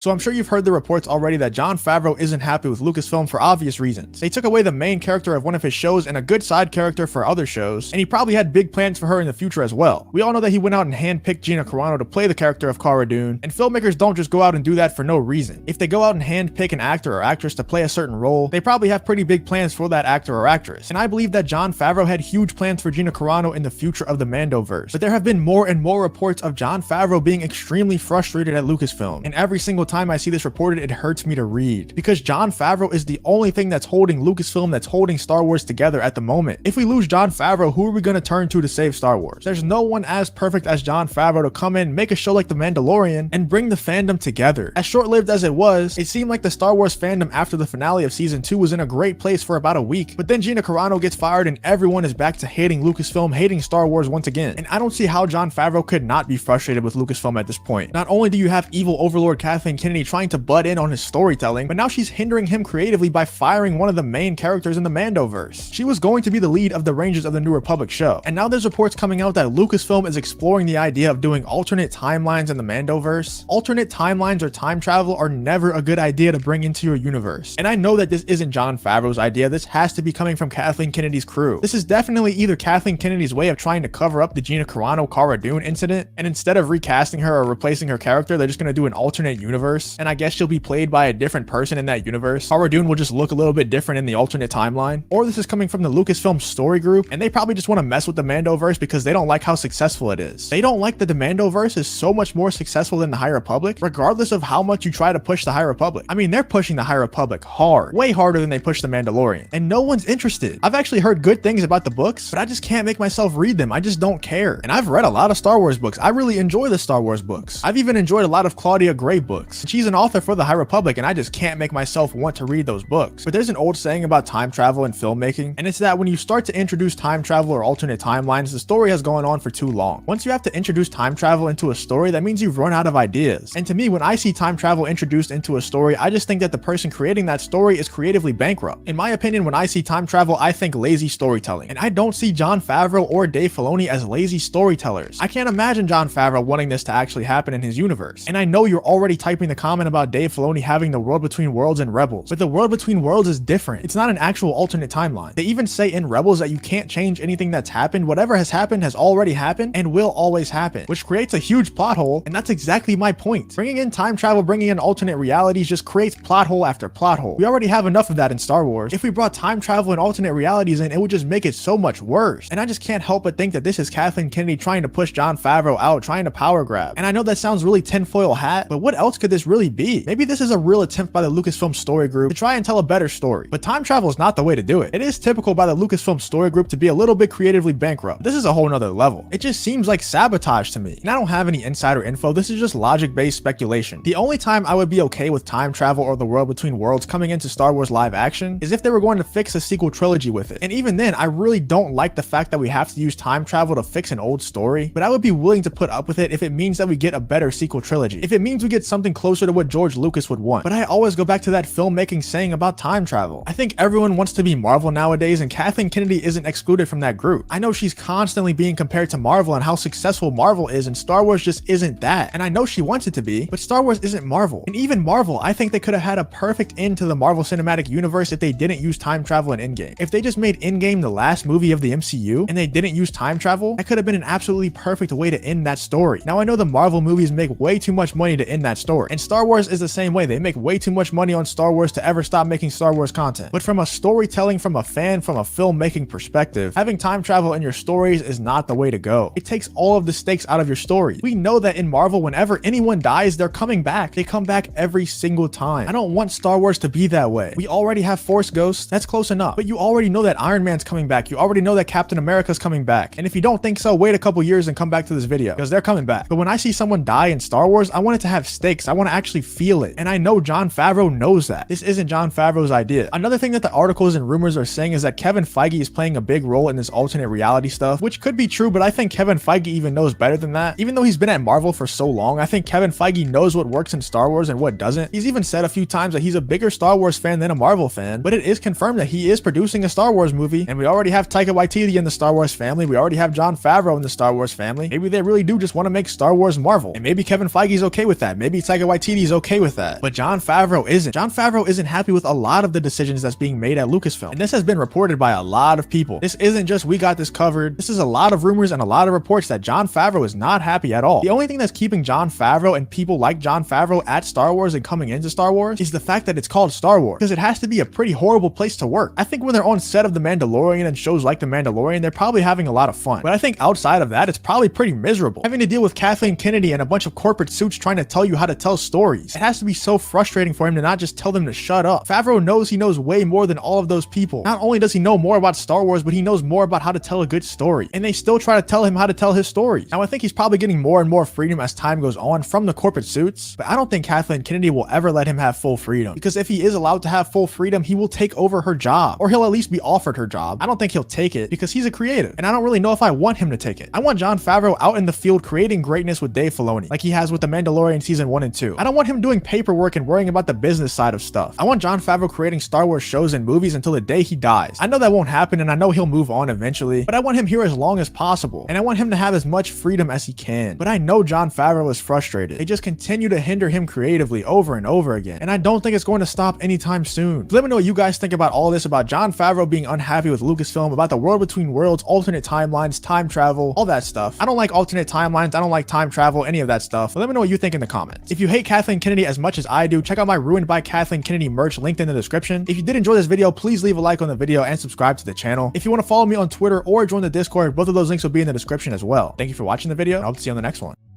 So I'm sure you've heard the reports already that Jon Favreau isn't happy with Lucasfilm for obvious reasons. They took away the main character of one of his shows and a good side character for other shows, and he probably had big plans for her in the future as well. We all know that he went out and handpicked Gina Carano to play the character of Cara Dune, and filmmakers don't just go out and do that for no reason. If they go out and handpick an actor or actress to play a certain role, they probably have pretty big plans for that actor or actress. And I believe that Jon Favreau had huge plans for Gina Carano in the future of the Mandoverse. But there have been more and more reports of Jon Favreau being extremely frustrated at Lucasfilm, and every single time I see this report, it hurts me to read, because Jon Favreau is the only thing that's holding Lucasfilm, that's holding Star Wars together at the moment. If we lose Jon Favreau, who are we going to turn to save Star Wars? There's no one as perfect as Jon Favreau to come in, make a show like The Mandalorian, and bring the fandom together. As short-lived as it was, it seemed like the Star Wars fandom after the finale of season 2 was in a great place for about a week, but then Gina Carano gets fired and everyone is back to hating Lucasfilm, hating Star Wars once again. And I don't see how Jon Favreau could not be frustrated with Lucasfilm at this point. Not only do you have evil overlord Kathleen Kennedy trying to butt in on his storytelling, but now she's hindering him creatively by firing one of the main characters in the Mandoverse. She was going to be the lead of the Rangers of the New Republic show, and now there's reports coming out that Lucasfilm is exploring the idea of doing alternate timelines in the Mandoverse. Alternate timelines or time travel are never a good idea to bring into your universe. And I know that this isn't Jon Favreau's idea, this has to be coming from Kathleen Kennedy's crew. This is definitely either Kathleen Kennedy's way of trying to cover up the Gina Carano Cara Dune incident, and instead of recasting her or replacing her character, they're just gonna do an alternate universe, and I guess she'll be played by a different person in that universe. Cara Dune will just look a little bit different in the alternate timeline. Or this is coming from the Lucasfilm story group, and they probably just want to mess with the Mandoverse because they don't like how successful it is. They don't like that the Mandoverse is so much more successful than the High Republic, regardless of how much you try to push the High Republic. I mean, they're pushing the High Republic hard, way harder than they push the Mandalorian, and no one's interested. I've actually heard good things about the books, but I just can't make myself read them. I just don't care. And I've read a lot of Star Wars books. I really enjoy the Star Wars books. I've even enjoyed a lot of Claudia Gray books. She's an author for the High Republic, and I just can't make myself want to read those books. But there's an old saying about time travel and filmmaking, and it's that when you start to introduce time travel or alternate timelines, the story has gone on for too long. Once you have to introduce time travel into a story, that means you've run out of ideas. And to me, when I see time travel introduced into a story, I just think that the person creating that story is creatively bankrupt. In my opinion, when I see time travel, I think lazy storytelling. And I don't see Jon Favreau or Dave Filoni as lazy storytellers. I can't imagine Jon Favreau wanting this to actually happen in his universe. And I know you're already typing the comment about Dave Filoni having the World Between Worlds and Rebels, but the World Between Worlds is different. It's not an actual alternate timeline. They even say in Rebels that you can't change anything that's happened. Whatever has happened has already happened and will always happen, which creates a huge plot hole, and that's exactly my point. Bringing in time travel, bringing in alternate realities just creates plot hole after plot hole. We already have enough of that in Star Wars. If we brought time travel and alternate realities in, it would just make it so much worse. And I just can't help but think that this is Kathleen Kennedy trying to push Jon Favreau out, trying to power grab. And I know that sounds really tinfoil hat, but what else could this really be? Maybe this is a real attempt by the Lucasfilm story group to try and tell a better story. But time travel is not the way to do it. It is typical by the Lucasfilm story group to be a little bit creatively bankrupt. This is a whole nother level. It just seems like sabotage to me. And I don't have any insider info. This is just logic-based speculation. The only time I would be okay with time travel or the World Between Worlds coming into Star Wars live action is if they were going to fix a sequel trilogy with it. And even then, I really don't like the fact that we have to use time travel to fix an old story, but I would be willing to put up with it if it means that we get a better sequel trilogy. If it means we get something closer to what George Lucas would want. But I always go back to that filmmaking saying about time travel. I think everyone wants to be Marvel nowadays, and Kathleen Kennedy isn't excluded from that group. I know she's constantly being compared to Marvel and how successful Marvel is, and Star Wars just isn't that. And I know she wants it to be, but Star Wars isn't Marvel. And even Marvel, I think they could have had a perfect end to the Marvel Cinematic Universe if they didn't use time travel in Endgame. If they just made Endgame the last movie of the MCU and they didn't use time travel, that could have been an absolutely perfect way to end that story. Now I know the Marvel movies make way too much money to end that story, and Star Wars is the same way. They make way too much money on Star Wars to ever stop making Star Wars content. But from a storytelling, from a fan, from a filmmaking perspective, having time travel in your stories is not the way to go. It takes all of the stakes out of your story. We know that in Marvel, whenever anyone dies, they're coming back. They come back every single time. I don't want Star Wars to be that way. We already have Force Ghosts, that's close enough. But you already know that Iron Man's coming back. You already know that Captain America's coming back. And if you don't think so, wait a couple years and come back to this video, because they're coming back. But when I see someone die in Star Wars, I want it to have stakes. I want to actually feel it. And I know Jon Favreau knows that. This isn't Jon Favreau's idea. Another thing that the articles and rumors are saying is that Kevin Feige is playing a big role in this alternate reality stuff, which could be true, but I think Kevin Feige even knows better than that. Even though he's been at Marvel for so long, I think Kevin Feige knows what works in Star Wars and what doesn't. He's even said a few times that he's a bigger Star Wars fan than a Marvel fan, but it is confirmed that he is producing a Star Wars movie, and we already have Taika Waititi in the Star Wars family. We already have Jon Favreau in the Star Wars family. Maybe they really do just want to make Star Wars Marvel, and maybe Kevin Feige's okay with that. Maybe Taika Waititi's okay with that. But Jon Favreau isn't. Jon Favreau isn't happy with a lot of the decisions that's being made at Lucasfilm. And this has been reported by a lot of people. This isn't just we got this covered. This is a lot of rumors and a lot of reports that Jon Favreau is not happy at all. The only thing that's keeping Jon Favreau and people like Jon Favreau at Star Wars and coming into Star Wars is the fact that it's called Star Wars, because it has to be a pretty horrible place to work. I think when they're on set of The Mandalorian and shows like The Mandalorian, they're probably having a lot of fun. But I think outside of that, it's probably pretty miserable. Having to deal with Kathleen Kennedy and a bunch of corporate suits trying to tell you how to tell stories. It has to be so frustrating for him to not just tell them to shut up. Favreau knows he knows way more than all of those people. Not only does he know more about Star Wars, but he knows more about how to tell a good story. And they still try to tell him how to tell his stories. Now I think he's probably getting more and more freedom as time goes on from the corporate suits, but I don't think Kathleen Kennedy will ever let him have full freedom, because if he is allowed to have full freedom, he will take over her job, or he'll at least be offered her job. I don't think he'll take it because he's a creative, and I don't really know if I want him to take it. I want Jon Favreau out in the field creating greatness with Dave Filoni, like he has with The Mandalorian season 1 and 2. I don't want him doing paperwork and worrying about the business side of stuff. I want Jon Favreau creating Star Wars shows and movies until the day he dies. I know that won't happen, and I know he'll move on eventually, but I want him here as long as possible, and I want him to have as much freedom as he can. But I know Jon Favreau is frustrated. They just continue to hinder him creatively over and over again, and I don't think it's going to stop anytime soon. Let me know what you guys think about all this, about Jon Favreau being unhappy with Lucasfilm, about the world between worlds, alternate timelines, time travel, all that stuff. I don't like alternate timelines, I don't like time travel, any of that stuff. But let me know what you think in the comments. If you hate Kathleen Kennedy as much as I do, check out my Ruined by Kathleen Kennedy merch linked in the description. If you did enjoy this video, please leave a like on the video and subscribe to the channel. If you want to follow me on Twitter or join the Discord, both of those links will be in the description as well. Thank you for watching the video, and I hope to see you on the next one.